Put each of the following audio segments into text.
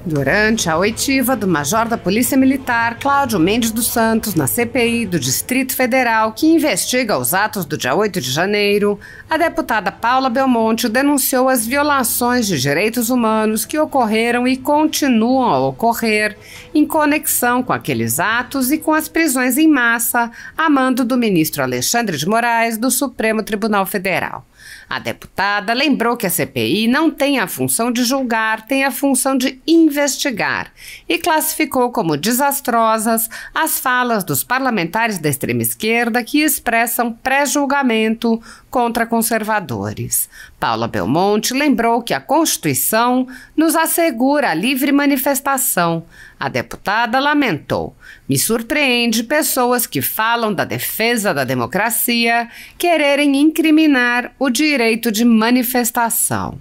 Durante a oitiva do major da Polícia Militar, Cláudio Mendes dos Santos, na CPI do Distrito Federal, que investiga os atos do dia 8 de janeiro, a deputada Paula Belmonte denunciou as violações de direitos humanos que ocorreram e continuam a ocorrer em conexão com aqueles atos e com as prisões em massa a mando do ministro Alexandre de Moraes, do Supremo Tribunal Federal. A deputada lembrou que a CPI não tem a função de julgar, tem a função de investigar e classificou como desastrosas as falas dos parlamentares da extrema esquerda que expressam pré-julgamento contra conservadores. Paula Belmonte lembrou que a Constituição nos assegura a livre manifestação. A deputada lamentou: "Me surpreende pessoas que falam da defesa da democracia quererem incriminar o direito de manifestação."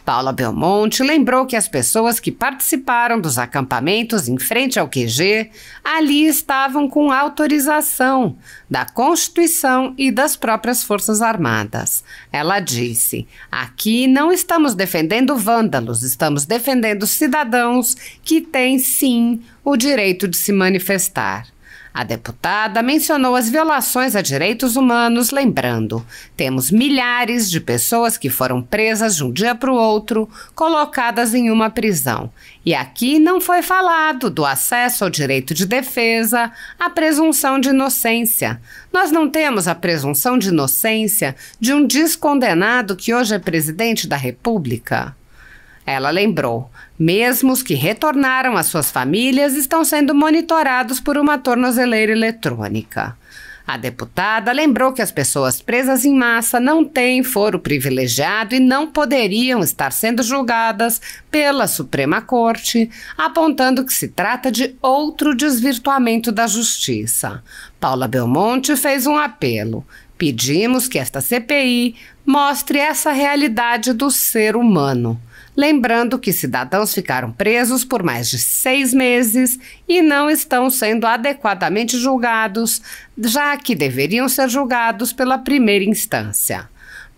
Paula Belmonte lembrou que as pessoas que participaram dos acampamentos em frente ao QG ali estavam com autorização da Constituição e das próprias Forças Armadas. Ela disse: "Aqui não estamos defendendo vândalos, estamos defendendo cidadãos que têm, sim, o direito de se manifestar." A deputada mencionou as violações a direitos humanos, lembrando: "Temos milhares de pessoas que foram presas de um dia para o outro, colocadas em uma prisão. E aqui não foi falado do acesso ao direito de defesa, à presunção de inocência. Nós não temos a presunção de inocência de um descondenado que hoje é presidente da República." Ela lembrou: "Mesmo os que retornaram às suas famílias estão sendo monitorados por uma tornozeleira eletrônica." A deputada lembrou que as pessoas presas em massa não têm foro privilegiado e não poderiam estar sendo julgadas pela Suprema Corte, apontando que se trata de outro desvirtuamento da justiça. Paula Belmonte fez um apelo: "Pedimos que esta CPI mostre essa realidade do ser humano." Lembrando que cidadãos ficaram presos por mais de 6 meses e não estão sendo adequadamente julgados, já que deveriam ser julgados pela primeira instância.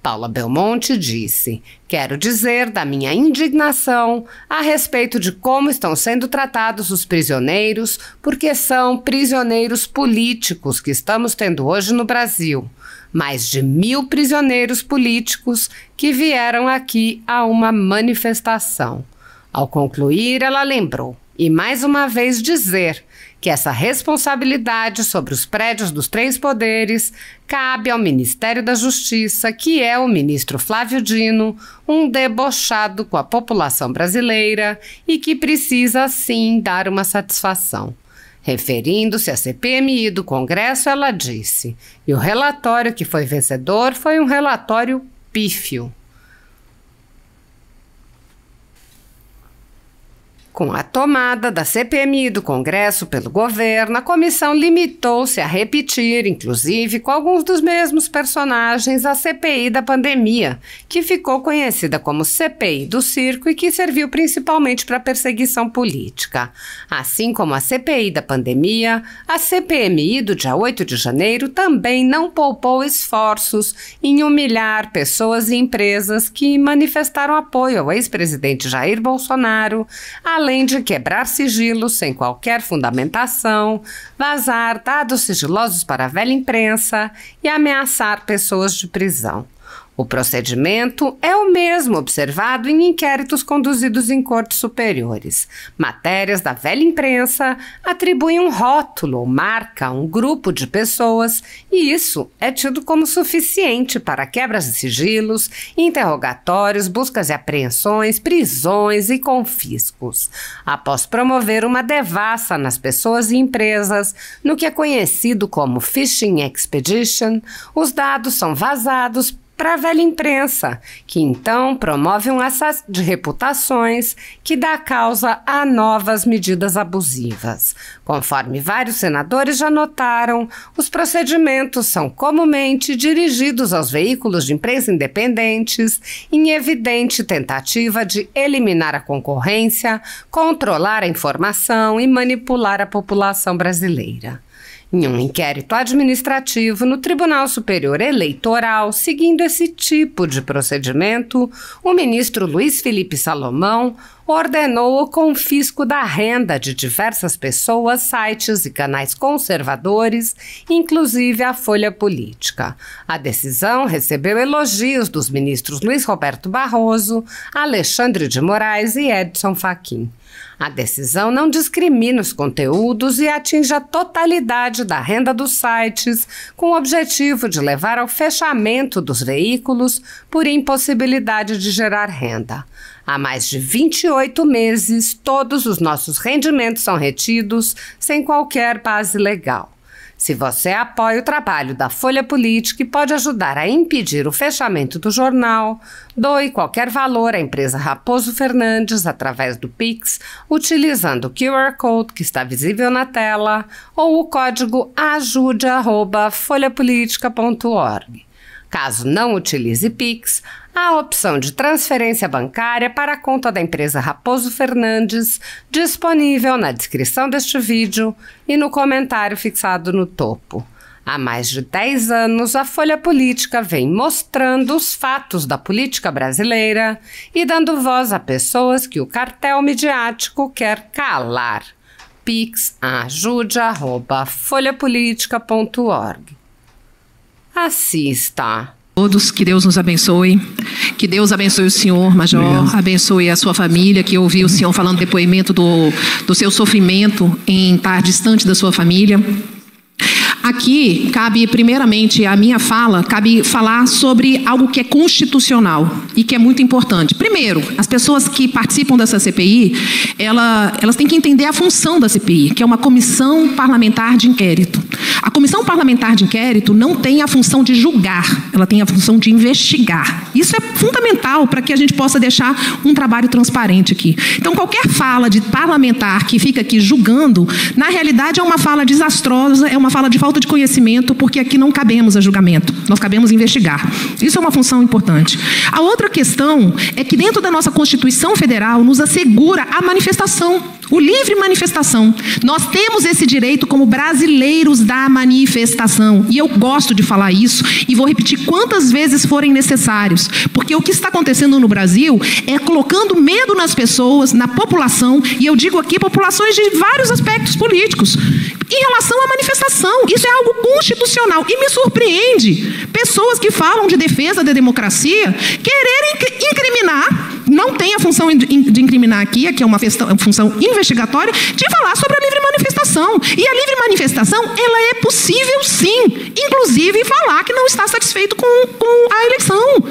Paula Belmonte disse: "Quero dizer da minha indignação a respeito de como estão sendo tratados os prisioneiros, porque são prisioneiros políticos que estamos tendo hoje no Brasil. Mais de 1.000 prisioneiros políticos que vieram aqui a uma manifestação." Ao concluir, ela lembrou: "E mais uma vez dizer que essa responsabilidade sobre os prédios dos 3 poderes cabe ao Ministério da Justiça, que é o ministro Flávio Dino, um debochado com a população brasileira e que precisa, sim, dar uma satisfação." Referindo-se à CPMI do Congresso, ela disse: "E o relatório que foi vencedor foi um relatório pífio." Com a tomada da CPMI do Congresso pelo governo, a comissão limitou-se a repetir, inclusive com alguns dos mesmos personagens, a CPI da pandemia, que ficou conhecida como CPI do circo e que serviu principalmente para perseguição política. Assim como a CPI da pandemia, a CPMI do dia 8 de janeiro também não poupou esforços em humilhar pessoas e empresas que manifestaram apoio ao ex-presidente Jair Bolsonaro, além de quebrar sigilos sem qualquer fundamentação, vazar dados sigilosos para a velha imprensa e ameaçar pessoas de prisão. O procedimento é o mesmo observado em inquéritos conduzidos em cortes superiores. Matérias da velha imprensa atribuem um rótulo ou marca a um grupo de pessoas e isso é tido como suficiente para quebras de sigilos, interrogatórios, buscas e apreensões, prisões e confiscos. Após promover uma devassa nas pessoas e empresas no que é conhecido como Phishing Expedition, os dados são vazados para a velha imprensa, que então promove um assassinato de reputações que dá causa a novas medidas abusivas. Conforme vários senadores já notaram, os procedimentos são comumente dirigidos aos veículos de imprensa independentes, em evidente tentativa de eliminar a concorrência, controlar a informação e manipular a população brasileira. Em um inquérito administrativo no Tribunal Superior Eleitoral, seguindo esse tipo de procedimento, o ministro Luiz Felipe Salomão ordenou o confisco da renda de diversas pessoas, sites e canais conservadores, inclusive a Folha Política. A decisão recebeu elogios dos ministros Luiz Roberto Barroso, Alexandre de Moraes e Edson Fachin. A decisão não discrimina os conteúdos e atinge a totalidade da renda dos sites, com o objetivo de levar ao fechamento dos veículos por impossibilidade de gerar renda. Há mais de 28 meses, todos os nossos rendimentos são retidos sem qualquer base legal. Se você apoia o trabalho da Folha Política e pode ajudar a impedir o fechamento do jornal, doe qualquer valor à empresa Raposo Fernandes através do Pix, utilizando o QR Code que está visível na tela ou o código ajude@folhapolitica.org. Caso não utilize Pix, há a opção de transferência bancária para a conta da empresa Raposo Fernandes, disponível na descrição deste vídeo e no comentário fixado no topo. Há mais de 10 anos, a Folha Política vem mostrando os fatos da política brasileira e dando voz a pessoas que o cartel midiático quer calar. Pix ajude@folhapolitica.org. Assista. Todos, que Deus nos abençoe, que Deus abençoe o senhor, Major, abençoe a sua família, que eu ouvi o senhor falando depoimento do seu sofrimento em estar distante da sua família. Aqui, cabe, primeiramente, a minha fala, cabe falar sobre algo que é constitucional e que é muito importante. Primeiro, as pessoas que participam dessa CPI, elas têm que entender a função da CPI, que é uma comissão parlamentar de inquérito. A comissão parlamentar de inquérito não tem a função de julgar, ela tem a função de investigar. Isso é fundamental para que a gente possa deixar um trabalho transparente aqui. Então, qualquer fala de parlamentar que fica aqui julgando, na realidade é uma fala desastrosa, é uma fala de falta de conhecimento, porque aqui não cabemos a julgamento, nós cabemos investigar. Isso é uma função importante. A outra questão é que dentro da nossa Constituição Federal nos assegura a manifestação, o livre manifestação. Nós temos esse direito como brasileiros da manifestação. E eu gosto de falar isso e vou repetir quantas vezes forem necessários, porque o que está acontecendo no Brasil é colocando medo nas pessoas, na população, e eu digo aqui populações de vários aspectos políticos, em relação à manifestação. Isso é algo constitucional e me surpreende pessoas que falam de defesa da democracia quererem incriminar, não tem a função de incriminar aqui é uma função investigatória, de falar sobre a livre manifestação. E a livre manifestação, ela é possível sim, inclusive falar que não está satisfeito com a eleição.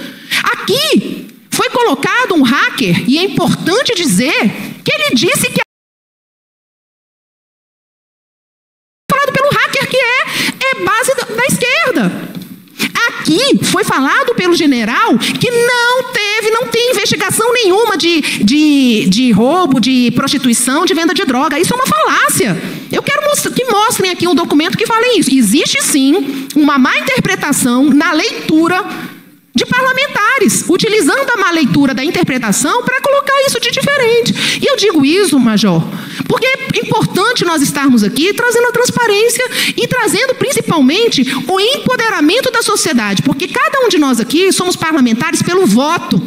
Aqui foi colocado um hacker, e é importante dizer que ele disse que pelo hacker que é base da esquerda. Aqui foi falado pelo general que não tem investigação nenhuma de roubo, de prostituição, de venda de droga. Isso é uma falácia. Eu quero que mostrem aqui um documento que fale isso. Existe sim uma má interpretação na leitura de parlamentares, utilizando a má leitura da interpretação para colocar isso de diferente. E eu digo isso, Major, porque é importante nós estarmos aqui trazendo a transparência e trazendo principalmente o empoderamento da sociedade, porque cada um de nós aqui somos parlamentares pelo voto,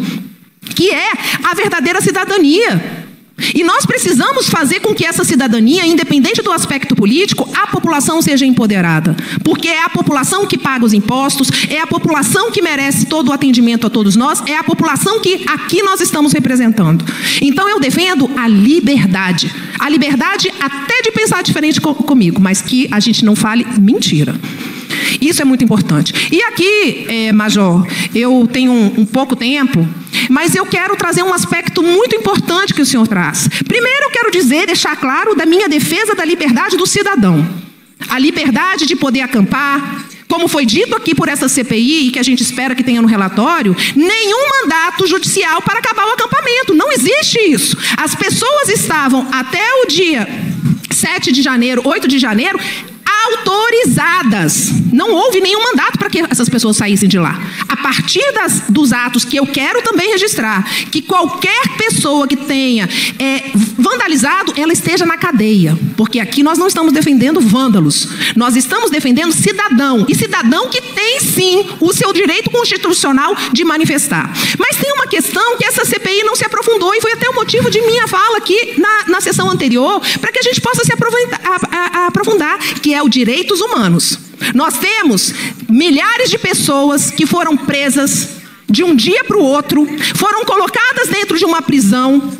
que é a verdadeira cidadania. E nós precisamos fazer com que essa cidadania, independente do aspecto político, a população seja empoderada. Porque é a população que paga os impostos, é a população que merece todo o atendimento a todos nós, é a população que aqui nós estamos representando. Então eu defendo a liberdade. A liberdade até de pensar diferente comigo, mas que a gente não fale mentira. Isso é muito importante. E aqui, Major, eu tenho um pouco tempo, mas eu quero trazer um aspecto muito importante que o senhor traz. Primeiro eu quero deixar claro da minha defesa da liberdade do cidadão. A liberdade de poder acampar, como foi dito aqui por essa CPI, e que a gente espera que tenha no relatório, nenhum mandato judicial para acabar o acampamento. Não existe isso. As pessoas estavam até o dia 7 de janeiro, 8 de janeiro, autorizadas. Não houve nenhum mandato para que essas pessoas saíssem de lá. A partir dos atos que eu quero também registrar, que qualquer pessoa que tenha vandalizado, ela esteja na cadeia. Porque aqui nós não estamos defendendo vândalos. Nós estamos defendendo cidadão. E cidadão que tem, sim, o seu direito constitucional de manifestar. Mas tem uma questão que essa CPI não se aprofundou aprofundou e foi até o motivo de minha fala aqui na sessão anterior, para que a gente possa se aprofundar, que é o direitos humanos. Nós temos milhares de pessoas que foram presas de um dia para o outro, foram colocadas dentro de uma prisão,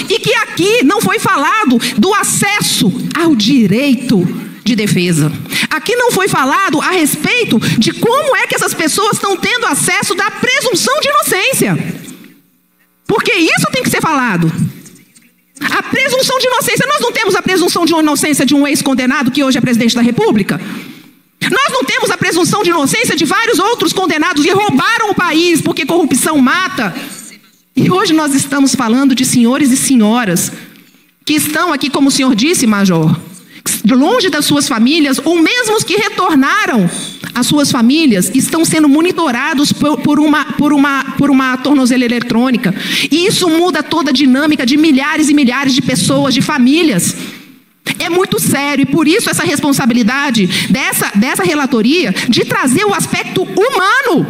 e que aqui não foi falado do acesso ao direito de defesa. Aqui não foi falado a respeito de como é que essas pessoas estão tendo acesso da presunção de inocência. Porque isso tem que ser falado. A presunção de inocência. Nós não temos a presunção de inocência de um ex-condenado que hoje é presidente da República? Nós não temos a presunção de inocência de vários outros condenados que roubaram o país porque corrupção mata? E hoje nós estamos falando de senhores e senhoras que estão aqui, como o senhor disse, Major, longe das suas famílias, ou mesmo os que retornaram às suas famílias, estão sendo monitorados por uma tornozeleira eletrônica. E isso muda toda a dinâmica de milhares e milhares de pessoas, de famílias. É muito sério, e por isso essa responsabilidade dessa relatoria de trazer o aspecto humano.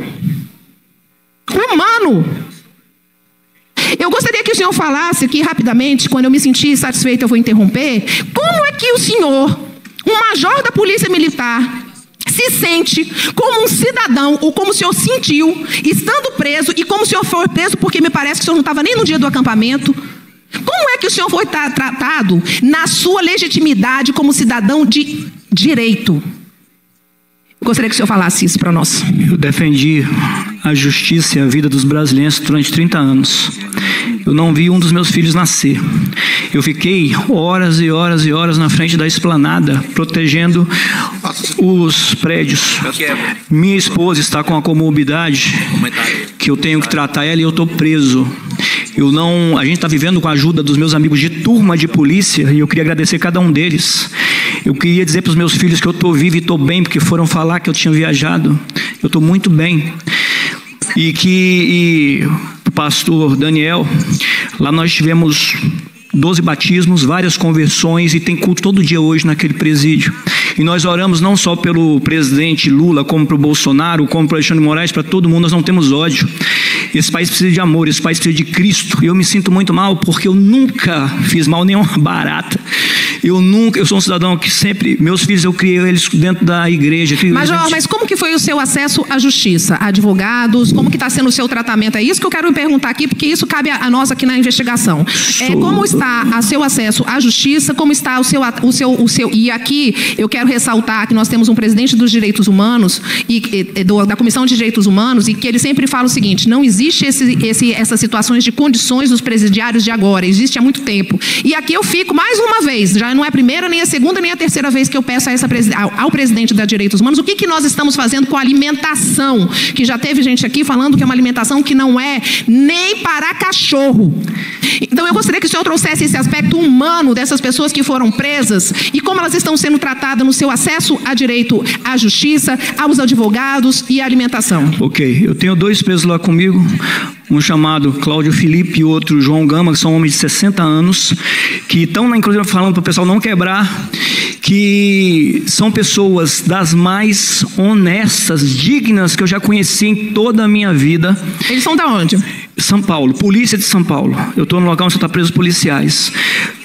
Eu gostaria que o senhor falasse aqui rapidamente, quando eu me sentir satisfeito eu vou interromper, como é que o senhor, um major da Polícia Militar, se sente como um cidadão, ou como o senhor sentiu, estando preso, e como o senhor foi preso, porque me parece que o senhor não estava nem no dia do acampamento. Como é que o senhor foi tratado na sua legitimidade como cidadão de direito? Eu gostaria que o senhor falasse isso para nós. Eu defendi a justiça e a vida dos brasileiros durante 30 anos. Eu não vi um dos meus filhos nascer. Eu fiquei horas e horas e horas na frente da esplanada, protegendo os prédios. Minha esposa está com a comorbidade que eu tenho que tratar ela e eu estou preso. A gente está vivendo com a ajuda dos meus amigos de turma de polícia e eu queria agradecer cada um deles. Eu queria dizer para os meus filhos que eu estou vivo e estou bem, porque foram falar que eu tinha viajado. Eu estou muito bem. E o pastor Daniel, lá nós tivemos 12 batismos, várias conversões, e tem culto todo dia hoje naquele presídio. E nós oramos não só pelo presidente Lula, como para o Bolsonaro, como para o Alexandre de Moraes, para todo mundo. Nós não temos ódio. Esse país precisa de amor, esse país precisa de Cristo. E eu me sinto muito mal porque eu nunca fiz mal nenhuma barata. Eu sou um cidadão que sempre, meus filhos eu criei eles dentro da igreja. Major, mas como que foi o seu acesso à justiça? Advogados, como que está sendo o seu tratamento? É isso que eu quero me perguntar aqui, porque isso cabe a nós aqui na investigação. Como está o seu acesso à justiça? Como está o seu... E aqui eu quero ressaltar que nós temos um presidente dos direitos humanos, da Comissão de Direitos Humanos, e que ele sempre fala o seguinte: não existe essas situações de condições dos presidiários de agora, existe há muito tempo. E aqui eu fico mais uma vez, já não é a primeira, nem a segunda, nem a terceira vez que eu peço ao presidente da Direitos Humanos o que nós estamos fazendo com a alimentação, que já teve gente aqui falando que é uma alimentação que não é nem para cachorro. Então eu gostaria que o senhor trouxesse esse aspecto humano dessas pessoas que foram presas e como elas estão sendo tratadas no seu acesso a direito à justiça, aos advogados e à alimentação. Ok, eu tenho 2 presos lá comigo, um chamado Cláudio Felipe e outro João Gama, que são homens de 60 anos, que estão, inclusive, falando para o pessoal não quebrar, que são pessoas das mais honestas, dignas que eu já conheci em toda a minha vida. Eles são da onde? São Paulo, polícia de São Paulo. Eu estou no local onde estão presos policiais.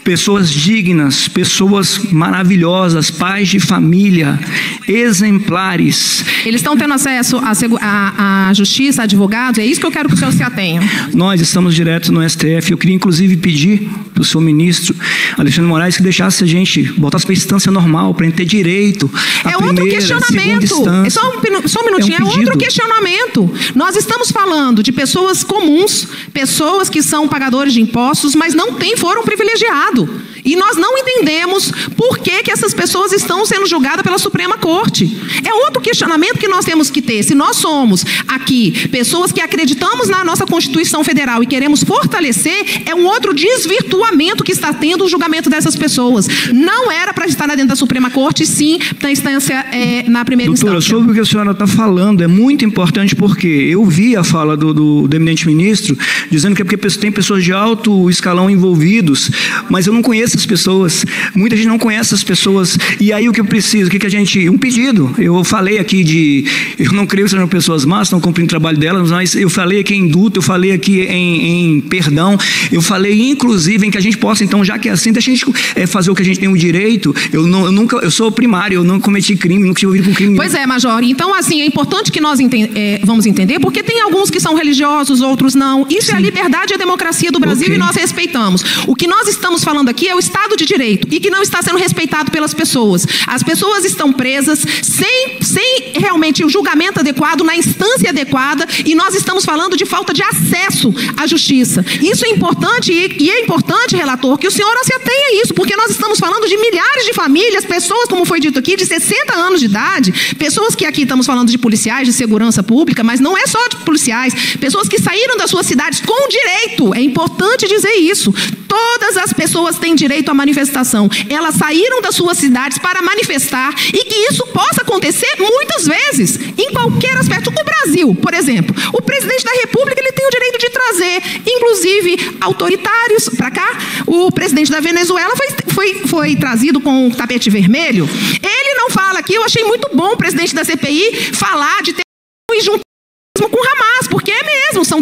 Pessoas dignas, pessoas maravilhosas, pais de família, exemplares. Eles estão tendo acesso à justiça, a advogados? É isso que eu quero que o senhor se atenha. Nós estamos direto no STF. Eu queria, inclusive, pedir para o senhor ministro Alexandre de Moraes que deixasse a gente, botasse para a instância normal, para a gente ter direito à primeira, segunda instância. Só um minutinho, é outro questionamento. Nós estamos falando de pessoas comuns, pessoas que são pagadores de impostos, mas não foram privilegiados. E nós não entendemos por que essas pessoas estão sendo julgadas pela Suprema Corte. É outro questionamento que nós temos que ter. Se nós somos aqui pessoas que acreditamos na nossa Constituição Federal e queremos fortalecer, é um outro desvirtuamento que está tendo o julgamento dessas pessoas. Não era para estar dentro da Suprema Corte, sim, na instância, na primeira doutora, instância. Sobre o que a senhora está falando, é muito importante porque eu vi a fala do eminente ministro dizendo que é porque tem pessoas de alto escalão envolvidos, mas eu não conheço conhece as pessoas, muita gente não conhece as pessoas, e aí o que eu preciso, um pedido, eu falei aqui eu não creio que sejam pessoas más, estão cumprindo o trabalho delas, mas eu falei aqui em indulto, eu falei aqui em perdão, eu falei inclusive em que a gente possa, então, já que é assim, deixa a gente fazer o que a gente tem o direito. Eu sou primário, eu não cometi crime, nunca tive ouvido com crime. Pois é, Major, então assim, é importante que nós vamos entender, porque tem alguns que são religiosos, outros não. Isso é a liberdade e a democracia do Brasil, e nós respeitamos. O que nós estamos falando aqui é o Estado de Direito, e que não está sendo respeitado pelas pessoas. As pessoas estão presas sem realmente o julgamento adequado, na instância adequada, e nós estamos falando de falta de acesso à justiça. Isso é importante, e é importante, relator, que o senhor se atenha a isso, porque nós estamos falando de milhares de famílias, pessoas, como foi dito aqui, de 60 anos de idade, pessoas que aqui estamos falando de policiais, de segurança pública, mas não é só de policiais, pessoas que saíram das suas cidades com direito, é importante dizer isso. Todas as pessoas têm direito à manifestação. Elas saíram das suas cidades para manifestar, e que isso possa acontecer muitas vezes, em qualquer aspecto. O Brasil, por exemplo, o presidente da República, ele tem o direito de trazer, inclusive, autoritários para cá. O presidente da Venezuela foi trazido com um tapete vermelho. Ele não fala aqui, eu achei muito bom o presidente da CPI falar de ter um juntismo com Hamas, porque é mesmo, são.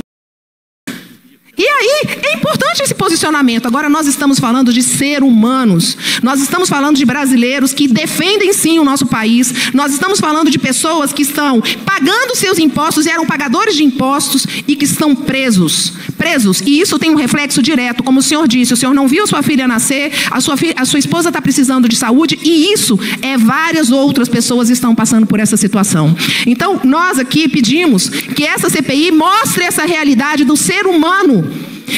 E aí, é importante esse posicionamento. Agora, nós estamos falando de seres humanos. Nós estamos falando de brasileiros que defendem, sim, o nosso país. Nós estamos falando de pessoas que estão pagando seus impostos e eram pagadores de impostos e que estão presos. E isso tem um reflexo direto. Como o senhor disse, o senhor não viu sua filha nascer, a sua esposa está precisando de saúde, e isso várias outras pessoas estão passando por essa situação. Então, nós aqui pedimos que essa CPI mostre essa realidade do ser humano,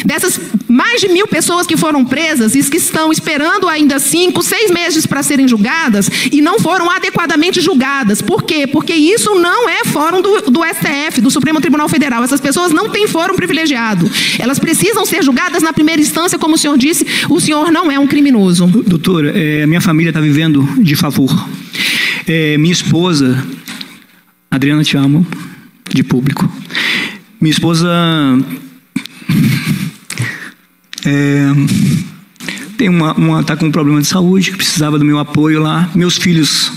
dessas mais de 1000 pessoas que foram presas e que estão esperando ainda 5, 6 meses para serem julgadas e não foram adequadamente julgadas. Por quê? Porque isso não é fórum do STF, do Supremo Tribunal Federal. Essas pessoas não têm fórum privilegiado. Elas precisam ser julgadas na primeira instância, como o senhor disse, o senhor não é um criminoso. Doutora, minha família está vivendo de favor. Minha esposa, Adriana, te amo, de público. Minha esposa tá com um problema de saúde, que precisava do meu apoio lá. Meus filhos...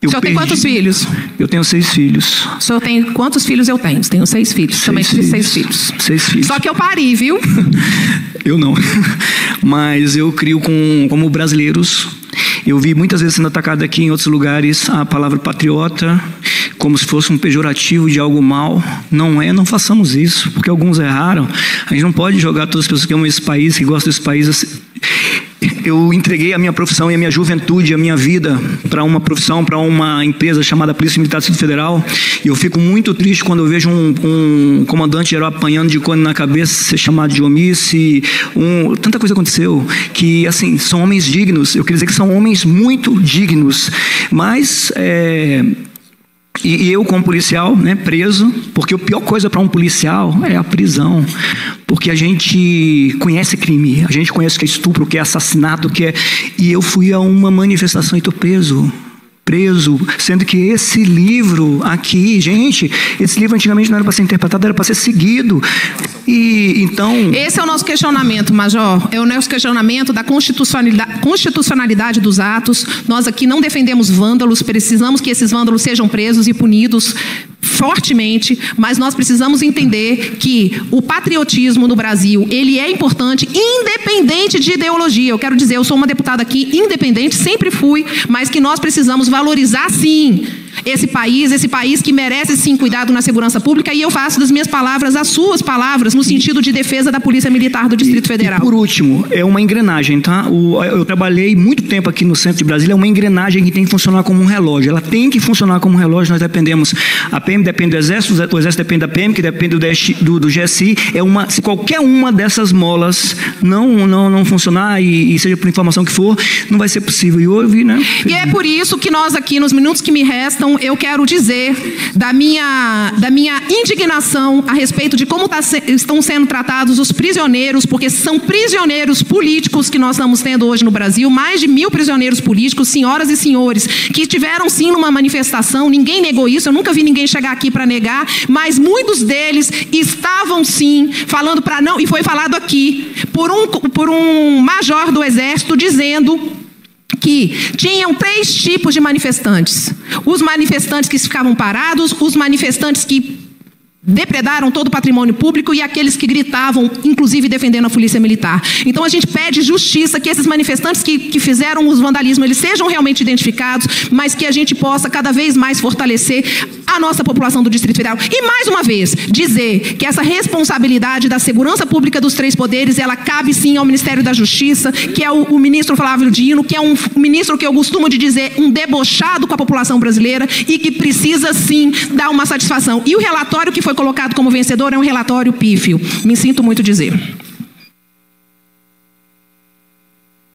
O senhor tem quantos filhos? Eu tenho 6 filhos. O senhor tem quantos filhos? Eu tenho. Tenho 6 filhos. Também tive 6 filhos. 6 filhos. Só que eu pari, viu? Eu não. Mas eu crio como brasileiros. Eu vi muitas vezes sendo atacado aqui em outros lugares a palavra patriota, como se fosse um pejorativo de algo mal. Não é, não façamos isso, porque alguns erraram. A gente não pode jogar todas as pessoas que amam esse país, que gostam desse país. Eu entreguei a minha profissão e a minha juventude, a minha vida, para uma profissão, para uma empresa chamada Polícia Militar do Distrito Federal. E eu fico muito triste quando eu vejo um comandante-geral apanhando de cone na cabeça, ser chamado de omisso. Tanta coisa aconteceu, que, assim, são homens dignos. Eu queria dizer que são homens muito dignos. Mas... E eu, como policial, né, preso, porque a pior coisa para um policial é a prisão, porque a gente conhece crime, a gente conhece o que é estupro, o que é assassinato, o que é... E eu fui a uma manifestação e estou preso, sendo que esse livro aqui, gente, esse livro antigamente não era para ser interpretado, era para ser seguido. E então... Esse é o nosso questionamento, Major. É o nosso questionamento da constitucionalidade dos atos. Nós aqui não defendemos vândalos, precisamos que esses vândalos sejam presos e punidos fortemente, mas nós precisamos entender que o patriotismo no Brasil, ele é importante, independente de ideologia. Eu quero dizer, eu sou uma deputada aqui independente, sempre fui, mas que nós precisamos valorizar, sim, esse país que merece, sim, cuidado na segurança pública, e eu faço das minhas palavras as suas palavras, no sentido de defesa da Polícia Militar do Distrito Federal. E por último, é uma engrenagem, tá? Eu trabalhei muito tempo aqui no centro de Brasília, é uma engrenagem que tem que funcionar como um relógio. Ela tem que funcionar como um relógio, nós dependemos. A PM depende do Exército, o Exército depende da PM, que depende do GSI. Se qualquer uma dessas molas não funcionar, e seja por informação que for, não vai ser possível. E houve, né? E é por isso que nós aqui, nos minutos que me restam, eu quero dizer da minha indignação a respeito de como estão sendo tratados os prisioneiros, porque são prisioneiros políticos que nós estamos tendo hoje no Brasil, mais de 1000 prisioneiros políticos, senhoras e senhores, que estiveram sim numa manifestação, ninguém negou isso, eu nunca vi ninguém chegar aqui para negar, mas muitos deles estavam estavam sim falando para não, e foi falado aqui por um major do Exército dizendo que tinham 3 tipos de manifestantes: os manifestantes que ficavam parados, os manifestantes que depredaram todo o patrimônio público e aqueles que gritavam, inclusive defendendo a polícia militar. Então a gente pede justiça, que esses manifestantes que fizeram os vandalismos, eles sejam realmente identificados, mas que a gente possa cada vez mais fortalecer a nossa população do Distrito Federal. E mais uma vez, dizer que essa responsabilidade da segurança pública dos 3 poderes, ela cabe sim ao Ministério da Justiça, que é o ministro Flávio Dino, que é um ministro que eu costumo de dizer, um debochado com a população brasileira e que precisa sim dar uma satisfação. E o relatório que foi colocado como vencedor é um relatório pífio. Me sinto muito dizer.